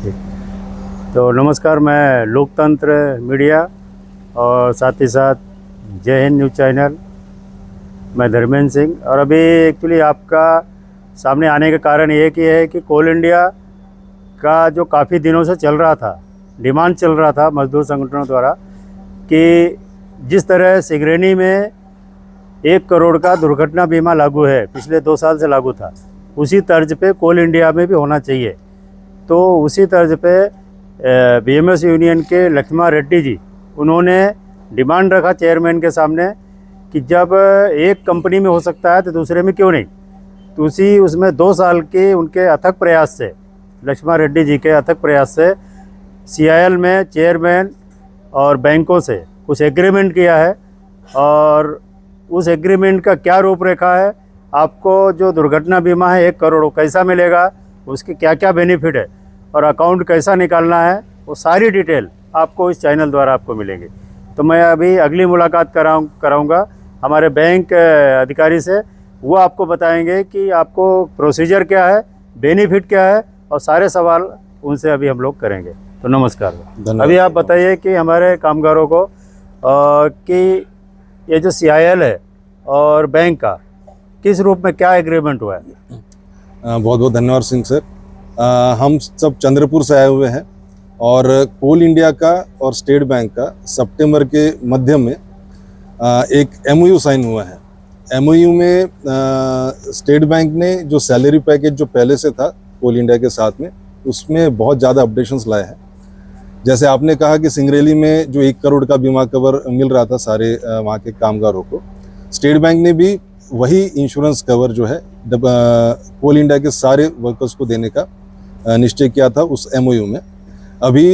जी। तो नमस्कार, मैं लोकतंत्र मीडिया और साथ ही साथ जय हिंद न्यूज़ चैनल, मैं धर्मेंद्र सिंह। और अभी एक्चुअली आपका सामने आने का कारण ये कि है कि कोल इंडिया का जो काफ़ी दिनों से चल रहा था, डिमांड चल रहा था मजदूर संगठनों द्वारा कि जिस तरह सिगरेनी में 1 करोड़ का दुर्घटना बीमा लागू है, पिछले 2 साल से लागू था, उसी तर्ज पे कोल इंडिया में भी होना चाहिए। तो उसी तर्ज पे बीएमएस यूनियन के लक्ष्मण रेड्डी जी, उन्होंने डिमांड रखा चेयरमैन के सामने कि जब एक कंपनी में हो सकता है तो दूसरे में क्यों नहीं। तो उसमें 2 साल के उनके अथक प्रयास से, लक्ष्मण रेड्डी जी के अथक प्रयास से सीआईएल में चेयरमैन और बैंकों से कुछ एग्रीमेंट किया है। और उस एग्रीमेंट का क्या रूपरेखा है, आपको जो दुर्घटना बीमा है 1 करोड़ कैसा मिलेगा, उसके क्या क्या बेनिफिट है और अकाउंट कैसा निकालना है, वो सारी डिटेल आपको इस चैनल द्वारा आपको मिलेंगी। तो मैं अभी अगली मुलाकात कराऊंगा हमारे बैंक अधिकारी से। वो आपको बताएंगे कि आपको प्रोसीजर क्या है, बेनिफिट क्या है, और सारे सवाल उनसे अभी हम लोग करेंगे। तो नमस्कार। अभी आप बताइए कि हमारे कामगारों को कि ये जो सीआईएल है और बैंक का किस रूप में क्या एग्रीमेंट हुआ है। बहुत बहुत धन्यवाद सिंह सर। हम सब चंद्रपुर से आए हुए हैं और कोल इंडिया का और स्टेट बैंक का सितंबर के मध्य में एक एमओयू साइन हुआ है। एमओयू में स्टेट बैंक ने जो सैलरी पैकेज जो पहले से था कोल इंडिया के साथ में, उसमें बहुत ज़्यादा अपडेशंस लाए हैं। जैसे आपने कहा कि सिंगरेली में जो 1 करोड़ का बीमा कवर मिल रहा था सारे वहाँ के कामगारों को, स्टेट बैंक ने भी वही इंश्योरेंस कवर जो है कोल इंडिया के सारे वर्कर्स को देने का निश्चय किया था उस एमओयू में। अभी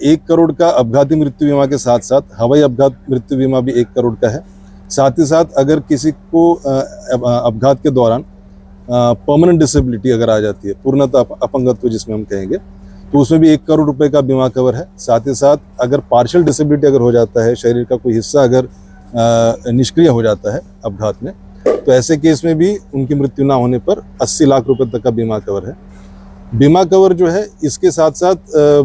1 करोड़ का अपघाती मृत्यु बीमा के साथ साथ हवाई अपघात मृत्यु बीमा भी 1 करोड़ का है। साथ ही साथ अगर किसी को अपघात के दौरान परमानेंट डिसेबिलिटी अगर आ जाती है, पूर्णतः अपंगत्व जिसमें हम कहेंगे, तो उसमें भी 1 करोड़ रुपए का बीमा कवर है। साथ ही साथ अगर पार्शियल डिसेबिलिटी अगर हो जाता है, शरीर का कोई हिस्सा अगर निष्क्रिय हो जाता है अपघात में, तो ऐसे केस में भी उनकी मृत्यु ना होने पर 80 लाख रुपए तक का बीमा कवर है। बीमा कवर जो है, इसके साथ साथ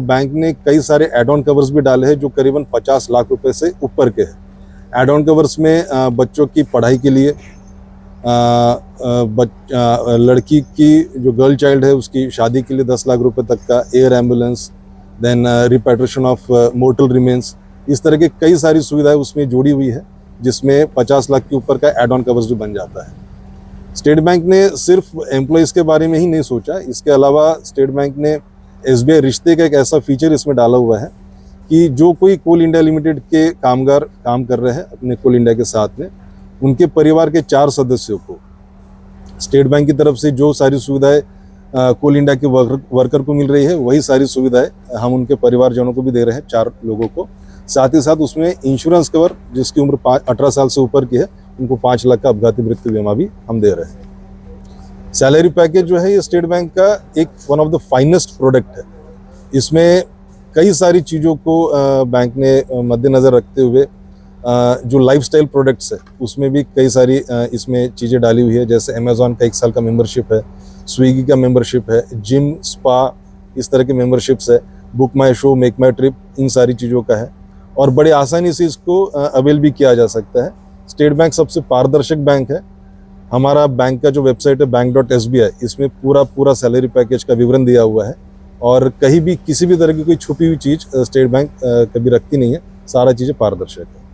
बैंक ने कई सारे एड ऑन कवर्स भी डाले हैं जो करीबन 50 लाख रुपए से ऊपर के हैं। एड ऑन कवर्स में बच्चों की पढ़ाई के लिए, लड़की की जो गर्ल चाइल्ड है उसकी शादी के लिए 10 लाख रुपए तक का air ambulance, then repatriation of mortal remains, इस तरह के कई सारी सुविधाएं उसमें जुड़ी हुई है, जिसमें 50 लाख के ऊपर का एड ऑन कवर्स भी बन जाता है। स्टेट बैंक ने सिर्फ एम्प्लॉयज़ के बारे में ही नहीं सोचा, इसके अलावा स्टेट बैंक ने एसबीआई रिश्ते का एक ऐसा फीचर इसमें डाला हुआ है कि जो कोई कोल इंडिया लिमिटेड के कामगार काम कर रहे हैं अपने कोल इंडिया के साथ में, उनके परिवार के 4 सदस्यों को स्टेट बैंक की तरफ से जो सारी सुविधाएं कोल इंडिया के वर्कर को मिल रही है, वही सारी सुविधाएं हम उनके परिवारजनों को भी दे रहे हैं, 4 लोगों को। साथ ही साथ उसमें इंश्योरेंस कवर, जिसकी उम्र 18 साल से ऊपर की है, उनको 5 लाख का अपघाती मृत्यु बीमा भी हम दे रहे हैं। सैलरी पैकेज जो है ये स्टेट बैंक का एक one of the finest product है। इसमें कई सारी चीज़ों को बैंक ने मद्देनज़र रखते हुए जो लाइफस्टाइल प्रोडक्ट्स है उसमें भी कई सारी इसमें चीज़ें डाली हुई है। जैसे अमेज़ॉन का 1 साल का मेंबरशिप है, स्विगी का मेंबरशिप है, जिम, स्पा, इस तरह के मेंबरशिप्स है, बुक माई शो, मेक माई ट्रिप, इन सारी चीज़ों का है और बड़े आसानी से इसको अवेल भी किया जा सकता है। स्टेट बैंक सबसे पारदर्शक बैंक है। हमारा बैंक का जो वेबसाइट है bank.sbi, इसमें पूरा सैलरी पैकेज का विवरण दिया हुआ है और कहीं भी किसी भी तरह की कोई छुपी हुई चीज़ स्टेट बैंक कभी रखती नहीं है, सारा चीज़ें पारदर्शक है।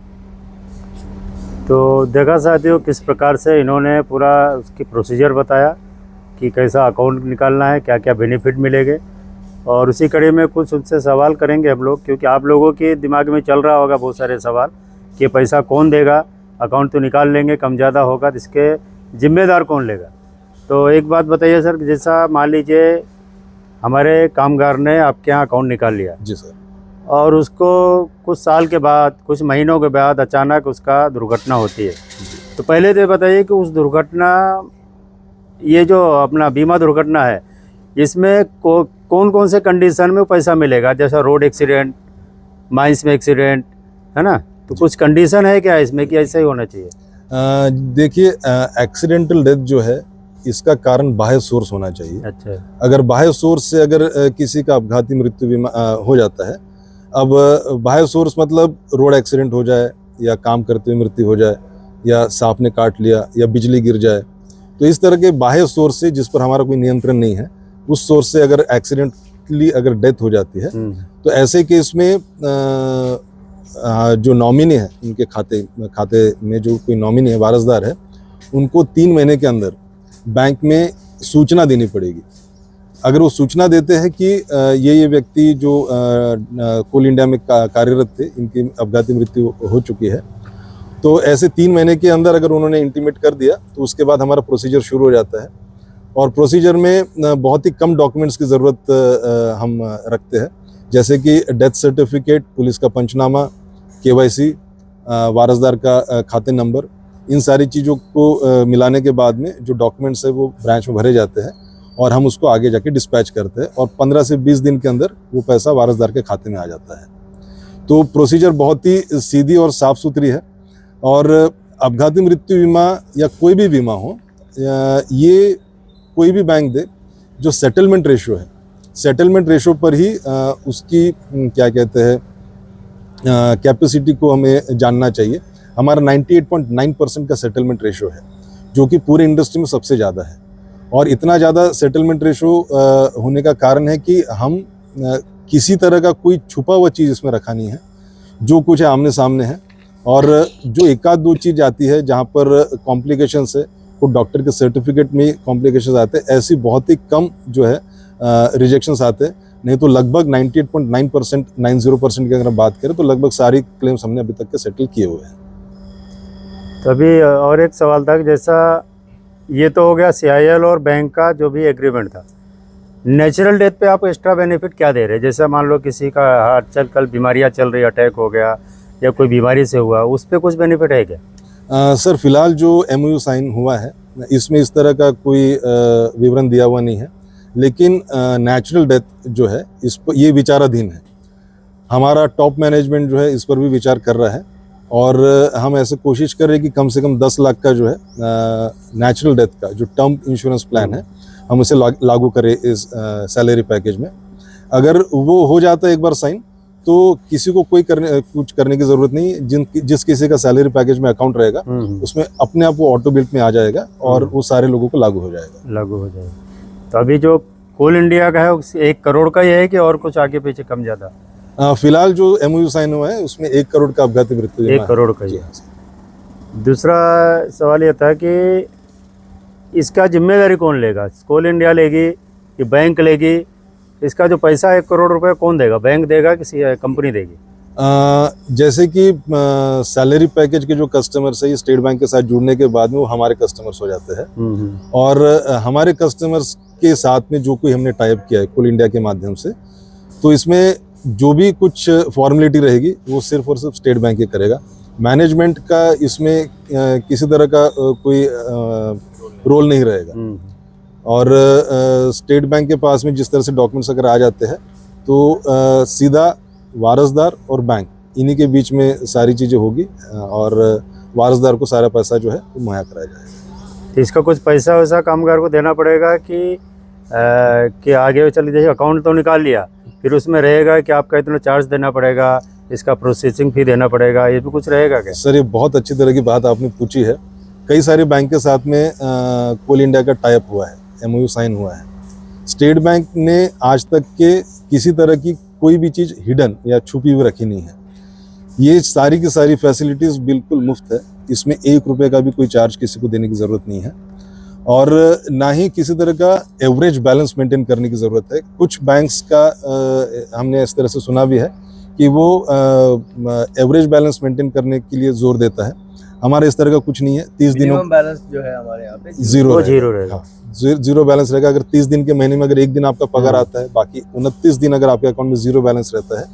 तो देखा साथियों, किस प्रकार से इन्होंने पूरा उसकी प्रोसीजर बताया कि कैसा अकाउंट निकालना है, क्या क्या बेनिफिट मिलेंगे। और उसी कड़ी में कुछ उनसे सवाल करेंगे हम लोग, क्योंकि आप लोगों के दिमाग में चल रहा होगा बहुत सारे सवाल कि पैसा कौन देगा, अकाउंट तो निकाल लेंगे, कम ज़्यादा होगा तो इसके जिम्मेदार कौन लेगा। तो एक बात बताइए सर, जैसा मान लीजिए हमारे कामगार ने आपके यहाँ अकाउंट निकाल लिया जी सर, और उसको कुछ साल के बाद, कुछ महीनों के बाद अचानक उसका दुर्घटना होती है, तो पहले तो बताइए कि उस दुर्घटना, ये जो अपना बीमा दुर्घटना है, इसमें कौन कौन से कंडीशन में पैसा मिलेगा। जैसा रोड एक्सीडेंट, माइंस में एक्सीडेंट, है ना, तो कुछ कंडीशन है क्या इसमें कि ऐसा ही होना चाहिए। देखिए, एक्सीडेंटल डेथ जो है इसका कारण बाह्य सोर्स होना चाहिए। अच्छा। अगर बाह्य सोर्स से अगर किसी का अपघाती मृत्यु बीमा हो जाता है, अब बाह्य सोर्स मतलब रोड एक्सीडेंट हो जाए या काम करते हुए मृत्यु हो जाए या सांप ने काट लिया या बिजली गिर जाए, तो इस तरह के बाह्य सोर्स से जिस पर हमारा कोई नियंत्रण नहीं है, उस सोर्स से अगर एक्सीडेंटली अगर डेथ हो जाती है, तो ऐसे केस में जो नॉमिनी है, उनके खाते में जो कोई नॉमिनी है, वारसदार है, उनको 3 महीने के अंदर बैंक में सूचना देनी पड़ेगी। अगर वो सूचना देते हैं कि ये व्यक्ति जो कोल इंडिया में कार्यरत थे, इनकी अपघाती मृत्यु हो चुकी है, तो ऐसे 3 महीने के अंदर अगर उन्होंने इंटीमेट कर दिया, तो उसके बाद हमारा प्रोसीजर शुरू हो जाता है। और प्रोसीजर में बहुत ही कम डॉक्यूमेंट्स की ज़रूरत हम रखते हैं, जैसे कि डेथ सर्टिफिकेट, पुलिस का पंचनामा, KYC, वारसदार का खाते नंबर, इन सारी चीज़ों को मिलाने के बाद में जो डॉक्यूमेंट्स है वो ब्रांच में भरे जाते हैं और हम उसको आगे जाके डिस्पैच करते हैं और 15 से 20 दिन के अंदर वो पैसा वारसदार के खाते में आ जाता है। तो प्रोसीजर बहुत ही सीधी और साफ़ सुथरी है। और अपघाती मृत्यु बीमा या कोई भी बीमा हो, ये कोई भी बैंक दे, जो सेटलमेंट रेशो है, सेटलमेंट रेशो पर ही उसकी क्या कहते हैं कैपेसिटी को हमें जानना चाहिए। हमारा 98.9% का सेटलमेंट रेशो है, जो कि पूरे इंडस्ट्री में सबसे ज़्यादा है। और इतना ज़्यादा सेटलमेंट रेशो होने का कारण है कि हम किसी तरह का कोई छुपा हुआ चीज़ इसमें रखा नहीं है, जो कुछ है आमने सामने है। और जो एक आध दो चीज़ आती है जहाँ पर कॉम्प्लिकेशंस है, को डॉक्टर के सर्टिफिकेट में कॉम्प्लिकेशंस आते हैं, ऐसी बहुत ही कम जो है रिजेक्शंस आते हैं। नहीं तो लगभग 98.9%, 90% की अगर हम बात करें तो लगभग सारी क्लेम्स हमने अभी तक के सेटल किए हुए हैं। तो अभी और एक सवाल था कि जैसा ये तो हो गया CIL और बैंक का जो भी एग्रीमेंट था, नेचुरल डेथ पे आप एक्स्ट्रा बेनिफिट क्या दे रहे हैं? जैसे मान लो किसी का हार्ट कल बीमारियाँ चल रही, अटैक हो गया या कोई बीमारी से हुआ, उस पर कुछ बेनिफिट है क्या? सर फिलहाल जो MOU साइन हुआ है, इसमें इस तरह का कोई विवरण दिया हुआ नहीं है, लेकिन नेचुरल डेथ जो है इस पर ये विचाराधीन है। हमारा टॉप मैनेजमेंट जो है इस पर भी विचार कर रहा है और हम ऐसे कोशिश कर रहे हैं कि कम से कम 10 लाख का जो है नेचुरल डेथ का जो टर्म इंश्योरेंस प्लान है, हम उसे लागू करें इस सैलरी पैकेज में। अगर वो हो जाता है एक बार साइन, तो किसी को कुछ करने की ज़रूरत नहीं। जिस किसी का सैलरी पैकेज में अकाउंट रहेगा, उसमें अपने आप वो ऑटो बिल्ट में आ जाएगा और वो सारे लोगों को लागू हो जाएगा। तो अभी जो कोल इंडिया का है 1 करोड़ का ही है कि और कुछ आगे पीछे कम ज़्यादा? फिलहाल जो MOU साइन हुआ है उसमें 1 करोड़ का अपघाती मृत्यु 1 करोड़ का ही। दूसरा सवाल ये था कि इसका जिम्मेदारी कौन लेगा? कोल इंडिया लेगी कि बैंक लेगी? इसका जो पैसा 1 करोड़ रुपए कौन देगा? बैंक देगा कि कंपनी देगी? जैसे कि सैलरी पैकेज के जो कस्टमर्स है, ये स्टेट बैंक के साथ जुड़ने के बाद में वो हमारे कस्टमर्स हो जाते हैं। और हमारे कस्टमर्स के साथ में जो कोई हमने टाइप किया है कोल इंडिया के माध्यम से, तो इसमें जो भी कुछ फॉर्मेलिटी रहेगी वो सिर्फ और सिर्फ स्टेट बैंक ही करेगा। मैनेजमेंट का इसमें किसी तरह का कोई रोल नहीं रहेगा। और स्टेट बैंक के पास में जिस तरह से डॉक्यूमेंट्स अगर आ जाते हैं, तो सीधा वारसदार और बैंक इन्हीं के बीच में सारी चीज़ें होगी और वारसदार को सारा पैसा जो है वो मुहैया कराया जाएगा। तो इसका कुछ पैसा वैसा कामगार को देना पड़ेगा कि आगे चल जैसे अकाउंट तो निकाल लिया, फिर उसमें रहेगा कि आपका इतना चार्ज देना पड़ेगा, इसका प्रोसेसिंग फी देना पड़ेगा, ये भी कुछ रहेगा क्या? सर ये बहुत अच्छी तरह की बात आपने पूछी है। कई सारे बैंक के साथ में कोल इंडिया का टाइप हुआ है, MOU साइन हुआ है। स्टेट बैंक ने आज तक के किसी तरह की कोई भी चीज़ हिडन या छुपी हुई रखी नहीं है। ये सारी की सारी फैसिलिटीज़ बिल्कुल मुफ्त है, इसमें 1 रुपये का भी कोई चार्ज किसी को देने की ज़रूरत नहीं है और ना ही किसी तरह का एवरेज बैलेंस मेंटेन करने की ज़रूरत है। कुछ बैंक्स का हमने इस तरह से सुना भी है कि वो एवरेज बैलेंस मेंटेन करने के लिए जोर देता है। हमारे इस तरह का कुछ नहीं है। 30 दिनों बैलेंस जो है हमारे यहाँ पे जीरो रहेगा। जीरो बैलेंस रहेगा। अगर 30 दिन के महीने में अगर 1 दिन आपका पगार आता है, बाकी 29 दिन अगर आपके अकाउंट में जीरो बैलेंस रहता है,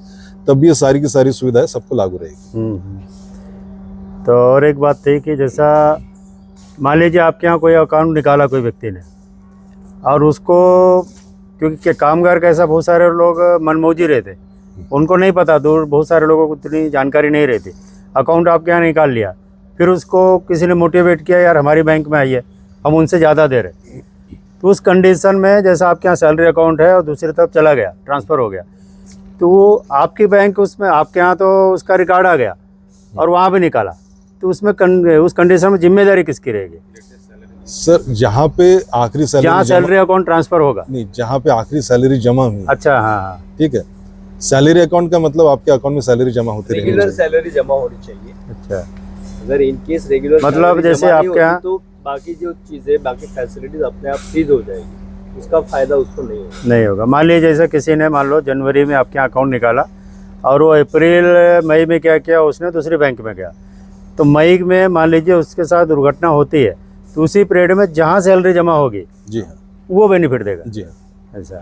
तब भी ये सारी की सारी सुविधाएं सबको लागू रहेगी। तो और एक बात थी कि जैसा मान लीजिए आपके यहाँ कोई अकाउंट निकाला कोई व्यक्ति ने और उसको, क्योंकि कामगार का ऐसा बहुत सारे लोग मनमौजी रहते, उनको नहीं पता, दूर बहुत सारे लोगों को इतनी जानकारी नहीं रहती। अकाउंट आपके यहाँ निकाल लिया, फिर उसको किसी ने मोटिवेट किया, यार हमारी बैंक में आइए, हम उनसे ज़्यादा दे रहे, तो उस कंडीशन में जैसा आपके यहाँ सैलरी अकाउंट है और दूसरी तरफ चला गया, ट्रांसफ़र हो गया, तो वो आपकी बैंक उसमें आपके यहाँ तो उसका रिकॉर्ड आ गया और वहाँ भी निकाला, तो उसमें उस कंडीशन में जिम्मेदारी किसकी रहेगी? सर जहाँ पे आखिरी जहाँ सैलरी अकाउंट ट्रांसफ़र होगा। नहीं, जहाँ पे आखिरी सैलरी जमा हुई। अच्छा, हाँ हाँ, ठीक है। सैलरी अकाउंट का मतलब आपके अकाउंट में सैलरी जमा होती रहेगी। रेगुलर सैलरी जमा होनी चाहिए। अच्छा, अगर इन केस रेगुलर मतलब जैसे आपके यहाँ तो बाकी जो चीजें बाकी फैसिलिटीज अपने आप सीज हो जाएगी, उसका फायदा उसको नहीं होगा। मान लीजिए जैसे किसी ने मान लो जनवरी में आपके यहाँ अकाउंट निकाला और वो अप्रैल मई में क्या किया, उसने दूसरी बैंक में गया, तो मई में मान लीजिए उसके साथ दुर्घटना होती है, तो उसी पीरियड में जहाँ सैलरी जमा होगी जी हाँ, वो बेनिफिट देगा। जी हाँ। ऐसा,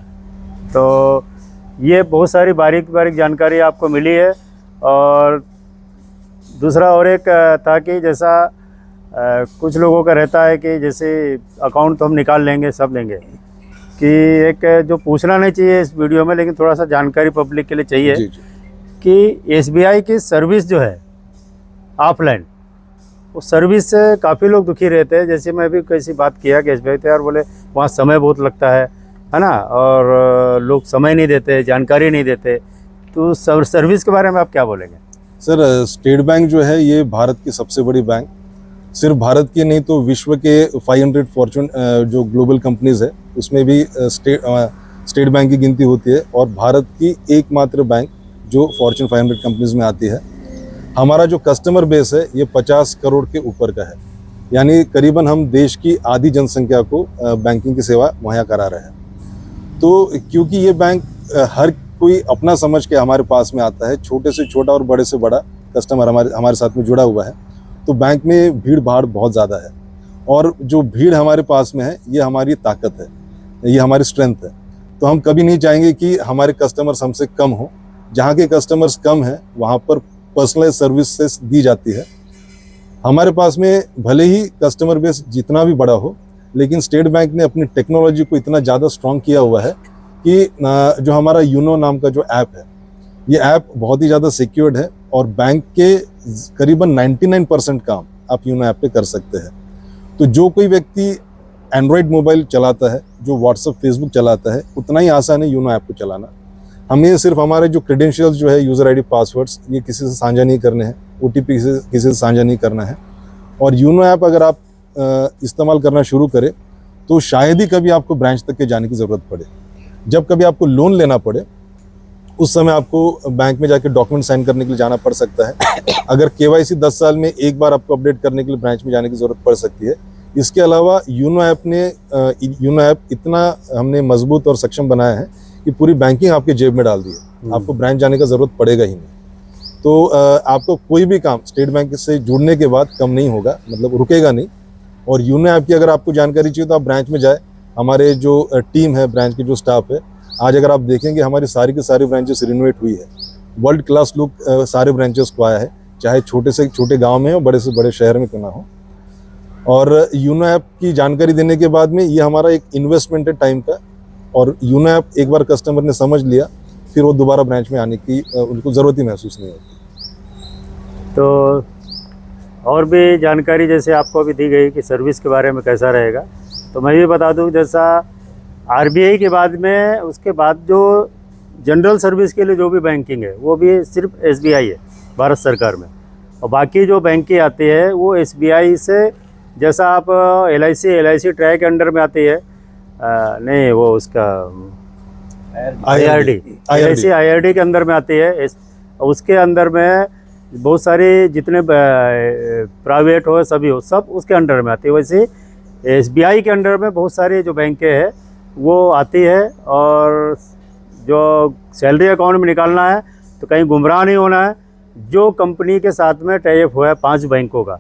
तो ये बहुत सारी बारीक बारीक जानकारी आपको मिली है। और दूसरा और एक था कि जैसा कुछ लोगों का रहता है कि जैसे अकाउंट तो हम निकाल लेंगे, सब लेंगे, कि एक जो पूछना नहीं चाहिए इस वीडियो में, लेकिन थोड़ा सा जानकारी पब्लिक के लिए चाहिए जी जी। कि एसबीआई की सर्विस जो है ऑफलाइन, वो सर्विस से काफ़ी लोग दुखी रहते हैं। जैसे मैं भी कैसी बात किया कि एसबीआई तो यार बोले वहाँ समय बहुत लगता है ना, और लोग समय नहीं देते, जानकारी नहीं देते, तो सर्विस के बारे में आप क्या बोलेंगे? सर स्टेट बैंक जो है ये भारत की सबसे बड़ी बैंक, सिर्फ भारत की नहीं तो विश्व के 500 फॉर्चून जो ग्लोबल कंपनीज है उसमें भी स्टेट बैंक की गिनती होती है, और भारत की एकमात्र बैंक जो फॉर्चून 500 कंपनीज में आती है। हमारा जो कस्टमर बेस है ये 50 करोड़ के ऊपर का है, यानी करीबन हम देश की आधी जनसंख्या को बैंकिंग की सेवा मुहैया करा रहे हैं। तो क्योंकि ये बैंक हर कोई अपना समझ के हमारे पास में आता है, छोटे से छोटा और बड़े से बड़ा कस्टमर हमारे साथ में जुड़ा हुआ है, तो बैंक में भीड़ भाड़ बहुत ज़्यादा है, और जो भीड़ हमारे पास में है ये हमारी ताकत है, ये हमारी स्ट्रेंथ है। तो हम कभी नहीं चाहेंगे कि हमारे कस्टमर्स हमसे कम हो। जहाँ के कस्टमर्स कम हैं वहाँ पर पर्सनलाइज सर्विसेज दी जाती है। हमारे पास में भले ही कस्टमर बेस जितना भी बड़ा हो, लेकिन स्टेट बैंक ने अपनी टेक्नोलॉजी को इतना ज़्यादा स्ट्रॉन्ग किया हुआ है कि जो हमारा यूनो नाम का जो ऐप है, ये ऐप बहुत ही ज़्यादा सिक्योर्ड है, और बैंक के करीबन 99% काम आप यूनो ऐप पे कर सकते हैं। तो जो कोई व्यक्ति एंड्रॉयड मोबाइल चलाता है, जो व्हाट्सअप फेसबुक चलाता है, उतना ही आसान है यूनो ऐप को चलाना। हमें सिर्फ हमारे जो क्रेडेंशियल्स जो है, यूज़र आईडी, पासवर्ड्स, ये किसी से साझा नहीं करने हैं, ओटीपी किसी से साझा नहीं करना है। और यूनो ऐप अगर आप इस्तेमाल करना शुरू करें तो शायद ही कभी आपको ब्रांच तक के जाने की ज़रूरत पड़े। जब कभी आपको लोन लेना पड़े उस समय आपको बैंक में जाके डॉक्यूमेंट साइन करने के लिए जाना पड़ सकता है। अगर केवाईसी 10 साल में एक बार आपको अपडेट करने के लिए ब्रांच में जाने की ज़रूरत पड़ सकती है। इसके अलावा यूनो ऐप इतना हमने मजबूत और सक्षम बनाया है कि पूरी बैंकिंग आपके जेब में डाल दी है, आपको ब्रांच जाने का ज़रूरत पड़ेगा ही नहीं। तो आपको कोई भी काम स्टेट बैंक से जुड़ने के बाद कम नहीं होगा, मतलब रुकेगा नहीं। और यूनो ऐप की अगर आपको जानकारी चाहिए तो आप ब्रांच में जाए, हमारे जो टीम है, ब्रांच की जो स्टाफ है, आज अगर आप देखेंगे हमारी सारी की सारी ब्रांचेस रिनोवेट हुई है, वर्ल्ड क्लास लुक सारे ब्रांचेस को आया है, चाहे छोटे से छोटे गांव में हो, बड़े से बड़े शहर में क्यों ना हो। और यूनो ऐप की जानकारी देने के बाद में ये हमारा एक इन्वेस्टमेंट है टाइम का, और यूनो ऐप एक बार कस्टमर ने समझ लिया फिर वो दोबारा ब्रांच में आने की उनको ज़रूरत ही महसूस नहीं होती। तो और भी जानकारी जैसे आपको अभी दी गई कि सर्विस के बारे में कैसा रहेगा, तो मैं भी बता दूं जैसा आरबीआई के बाद में उसके बाद जो जनरल सर्विस के लिए जो भी बैंकिंग है वो भी सिर्फ एसबीआई है भारत सरकार में, और बाकी जो बैंकें आती है वो एसबीआई से, जैसा आप एलआईसी ट्राई के अंडर में आती है, नहीं वो उसका आईआरडी के अंदर में आती है। उसके अंदर में बहुत सारे जितने प्राइवेट हो सभी हो, सब उसके अंडर में आती है। वैसे एसबीआई के अंडर में बहुत सारी जो बैंकें हैं वो आती है, और जो सैलरी अकाउंट में निकालना है तो कहीं गुमराह नहीं होना है। जो कंपनी के साथ में टाई अप हुआ है 5 बैंकों का,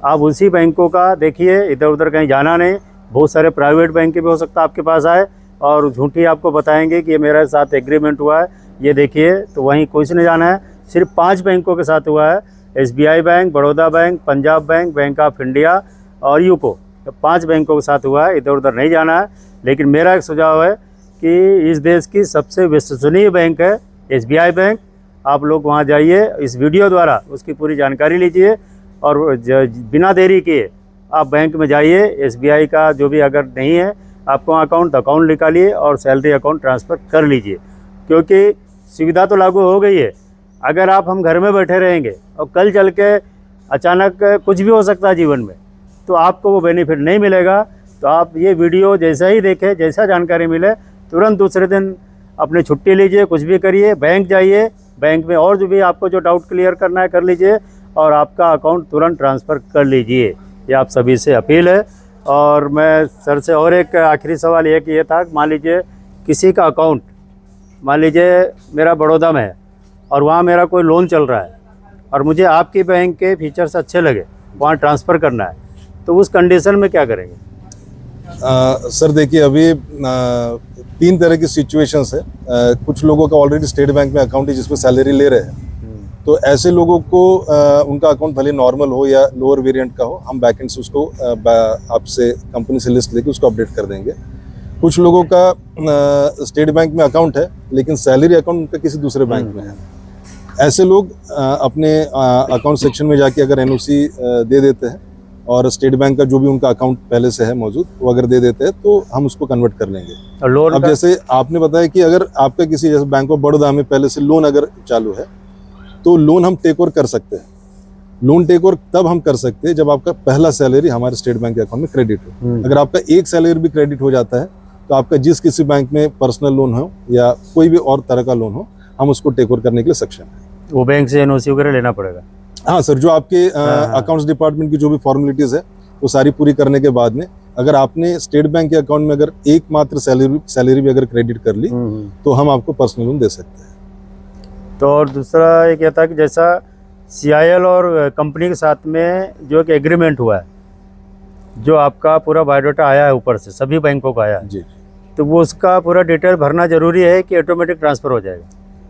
आप उसी बैंकों का देखिए, इधर उधर कहीं जाना नहीं। बहुत सारे प्राइवेट बैंक भी हो सकता है आपके पास आए और झूठी आपको बताएंगे कि ये मेरे साथ एग्रीमेंट हुआ है, ये देखिए, तो वहीं कुछ नहीं जाना है। सिर्फ 5 बैंकों के साथ हुआ है, SBI bank, Baroda bank, Punjab bank, bank of India और यूको, तो 5 बैंकों के साथ हुआ है, इधर उधर नहीं जाना है। लेकिन मेरा एक सुझाव है कि इस देश की सबसे विश्वसनीय बैंक है एसबीआई बैंक, आप लोग वहाँ जाइए, इस वीडियो द्वारा उसकी पूरी जानकारी लीजिए और बिना देरी किए आप बैंक में जाइए। एसबीआई का जो भी अगर नहीं है आपको अकाउंट निकालिए और सैलरी अकाउंट ट्रांसफ़र कर लीजिए, क्योंकि सुविधा तो लागू हो गई है। अगर आप हम घर में बैठे रहेंगे और कल चल के अचानक कुछ भी हो सकता है जीवन में, तो आपको वो बेनिफिट नहीं मिलेगा। तो आप ये वीडियो जैसा ही देखें, जैसा जानकारी मिले, तुरंत दूसरे दिन अपनी छुट्टी लीजिए, कुछ भी करिए, बैंक जाइए, बैंक में और जो भी आपको जो डाउट क्लियर करना है कर लीजिए और आपका अकाउंट तुरंत ट्रांसफ़र कर लीजिए। ये आप सभी से अपील है। और मैं सर से और एक आखिरी सवाल ये कि ये था, मान लीजिए किसी का अकाउंट, मान लीजिए मेरा बड़ौदा में है और वहाँ मेरा कोई लोन चल रहा है और मुझे आपकी बैंक के फीचर्स अच्छे लगे, वहाँ ट्रांसफ़र करना है, तो उस कंडीशन में क्या करेंगे? सर देखिए, अभी 3 तरह की सिचुएशंस है। कुछ लोगों का ऑलरेडी स्टेट बैंक में अकाउंट है जिसमें सैलरी ले रहे हैं, तो ऐसे लोगों को उनका अकाउंट भले नॉर्मल हो या लोअर वेरिएंट का हो, हम बैकएंड से उसको आपसे कंपनी से लिस्ट लेके उसको अपडेट कर देंगे। कुछ लोगों का स्टेट बैंक में अकाउंट है लेकिन सैलरी अकाउंट उनका किसी दूसरे बैंक में है। ऐसे लोग अपने अकाउंट सेक्शन में जाके अगर एनओसी दे देते हैं और स्टेट बैंक का जो भी उनका अकाउंट पहले से है मौजूद वो अगर दे देते हैं तो हम उसको कन्वर्ट कर लेंगे। और लोन अब जैसे आपने बताया कि अगर आपका किसी जैसे बैंक ऑफ बड़ौदा में पहले से लोन अगर चालू है तो लोन हम टेक ओवर कर सकते हैं। लोन टेक ओवर तब हम कर सकते हैं जब आपका पहला सैलरी हमारे स्टेट बैंक के अकाउंट में क्रेडिट हो। अगर आपका एक सैलरी भी क्रेडिट हो जाता है तो आपका जिस किसी बैंक में पर्सनल लोन हो या कोई भी और तरह का लोन हो, हम उसको टेक ओवर करने के लिए सक्षम है। वो बैंक से एनओसी वगैरह लेना पड़ेगा? हाँ सर, जो आपके अकाउंट्स डिपार्टमेंट की जो भी फॉर्मेलिटीज है वो सारी पूरी करने के बाद में अगर आपने स्टेट बैंक के अकाउंट में अगर एकमात्र सैलरी भी अगर क्रेडिट कर ली तो हम आपको पर्सनल लोन दे सकते हैं। तो और दूसरा एक ये था कि जैसा CIL और कंपनी के साथ में जो एक एग्रीमेंट हुआ है, जो आपका पूरा बायोडाटा आया है ऊपर से सभी बैंकों का आया है जी, तो वो उसका पूरा डिटेल भरना जरूरी है कि ऑटोमेटिक ट्रांसफ़र हो जाएगा?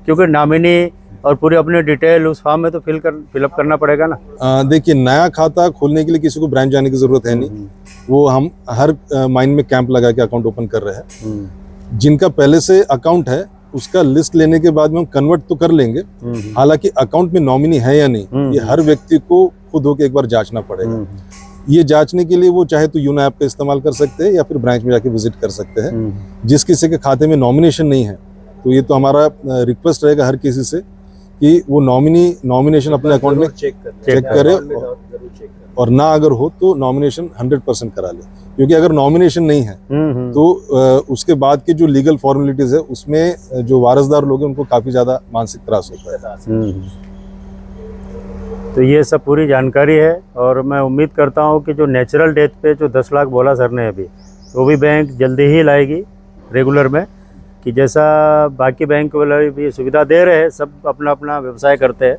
क्योंकि नामिनी और पूरी अपनी डिटेल उस फॉर्म में तो फिलअप करना पड़ेगा ना। देखिए, नया खाता खोलने के लिए किसी को ब्रांच जाने की जरूरत है नहीं। वो हम हर माइंड में कैंप लगा के अकाउंट ओपन कर रहे हैं। जिनका पहले से अकाउंट है उसका लिस्ट लेने के बाद में हम कन्वर्ट तो कर लेंगे। हालांकि अकाउंट में नॉमिनी है या नहीं ये हर व्यक्ति को खुद होकर एक बार जांचना पड़ेगा। ये जांचने के लिए वो चाहे तो यूनो ऐप का इस्तेमाल कर सकते हैं या फिर ब्रांच में जाके विजिट कर सकते हैं। जिस किसी के खाते में नॉमिनेशन नहीं है तो ये तो हमारा रिक्वेस्ट रहेगा हर किसी से कि वो नॉमिनेशन अपने अकाउंट में चेक करे और ना अगर हो तो नॉमिनेशन 100% करा ले। क्योंकि अगर नॉमिनेशन नहीं है तो उसके बाद की जो लीगल फॉर्मेलिटीज है उसमें जो वारसदार लोग हैं उनको काफी ज्यादा मानसिक त्रास होता है। तो ये सब पूरी जानकारी है और मैं उम्मीद करता हूँ कि जो नेचुरल डेथ पे जो 10 लाख बोला सर ने अभी, वो भी बैंक जल्दी ही लाएगी रेगुलर में, कि जैसा बाकी बैंक वाले भी सुविधा दे रहे हैं, सब अपना अपना व्यवसाय करते हैं।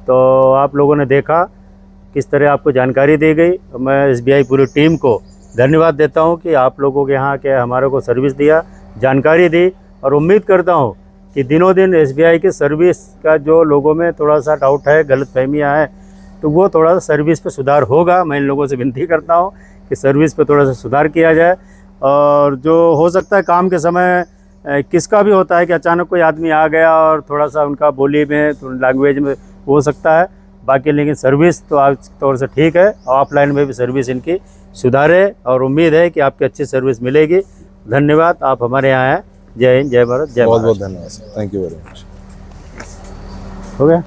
तो आप लोगों ने देखा किस तरह आपको जानकारी दी गई। मैं SBI पूरी टीम को धन्यवाद देता हूं कि आप लोगों के यहाँ के हमारे को सर्विस दिया, जानकारी दी, और उम्मीद करता हूं कि दिनों दिन SBI की सर्विस का जो लोगों में थोड़ा सा डाउट है, गलतफहमियां हैं, तो वो थोड़ा सा सर्विस पे सुधार होगा। मैं इन लोगों से विनती करता हूं कि सर्विस पे थोड़ा सा सुधार किया जाए। और जो हो सकता है काम के समय किसका भी होता है कि अचानक कोई आदमी आ गया और थोड़ा सा उनका बोली में, लैंग्वेज में हो सकता है, बाकी लेकिन सर्विस तो आज तौर से ठीक है। ऑफलाइन में भी सर्विस इनकी सुधारे और उम्मीद है कि आपकी अच्छी सर्विस मिलेगी। धन्यवाद, आप हमारे यहाँ हैं। जय हिंद, जय भारत, जय बहुत महाराष्ट्र। बहुत धन्यवाद sir, thank you very much. हो गया।